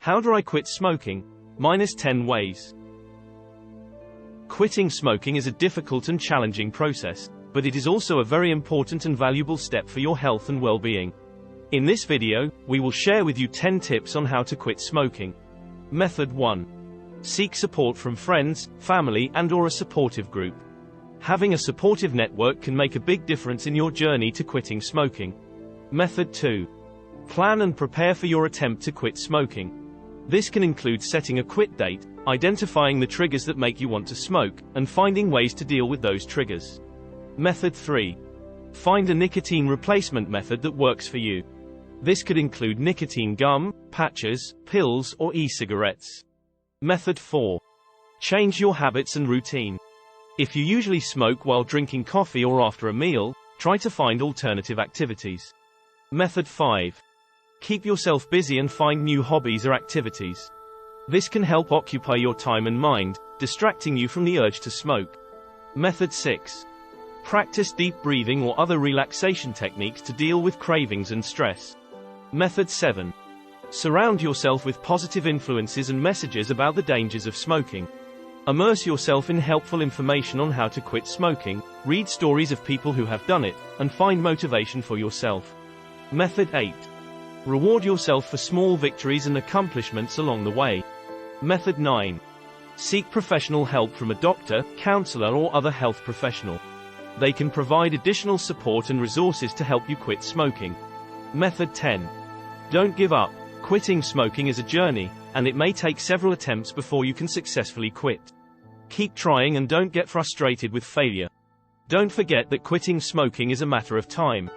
How do I quit smoking? -10 ways. Quitting smoking is a difficult and challenging process, but it is also a very important and valuable step for your health and well-being. In this video, we will share with you 10 tips on how to quit smoking. Method 1. Seek support from friends, family, and/or a supportive group. Having a supportive network can make a big difference in your journey to quitting smoking. Method 2. Plan and prepare for your attempt to quit smoking. This can include setting a quit date, identifying the triggers that make you want to smoke, and finding ways to deal with those triggers. Method 3. Find a nicotine replacement method that works for you. This could include nicotine gum, patches, pills, or e-cigarettes. Method 4. Change your habits and routine. If you usually smoke while drinking coffee or after a meal, try to find alternative activities. Method 5. Keep yourself busy and find new hobbies or activities. This can help occupy your time and mind, distracting you from the urge to smoke. Method 6. Practice deep breathing or other relaxation techniques to deal with cravings and stress. Method 7. Surround yourself with positive influences and messages about the dangers of smoking. Immerse yourself in helpful information on how to quit smoking, read stories of people who have done it, and find motivation for yourself. Method 8. Reward yourself for small victories and accomplishments along the way. Method 9. Seek professional help from a doctor, counselor, or other health professional. They can provide additional support and resources to help you quit smoking. Method 10. Don't give up. Quitting smoking is a journey, and it may take several attempts before you can successfully quit. Keep trying and don't get frustrated with failure. Don't forget that quitting smoking is a matter of time.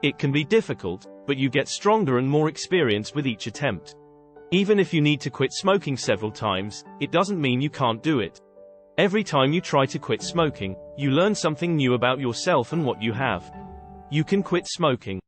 It can be difficult, but you get stronger and more experienced with each attempt. Even if you need to quit smoking several times, it doesn't mean you can't do it. Every time you try to quit smoking, you learn something new about yourself and what you have. You can quit smoking.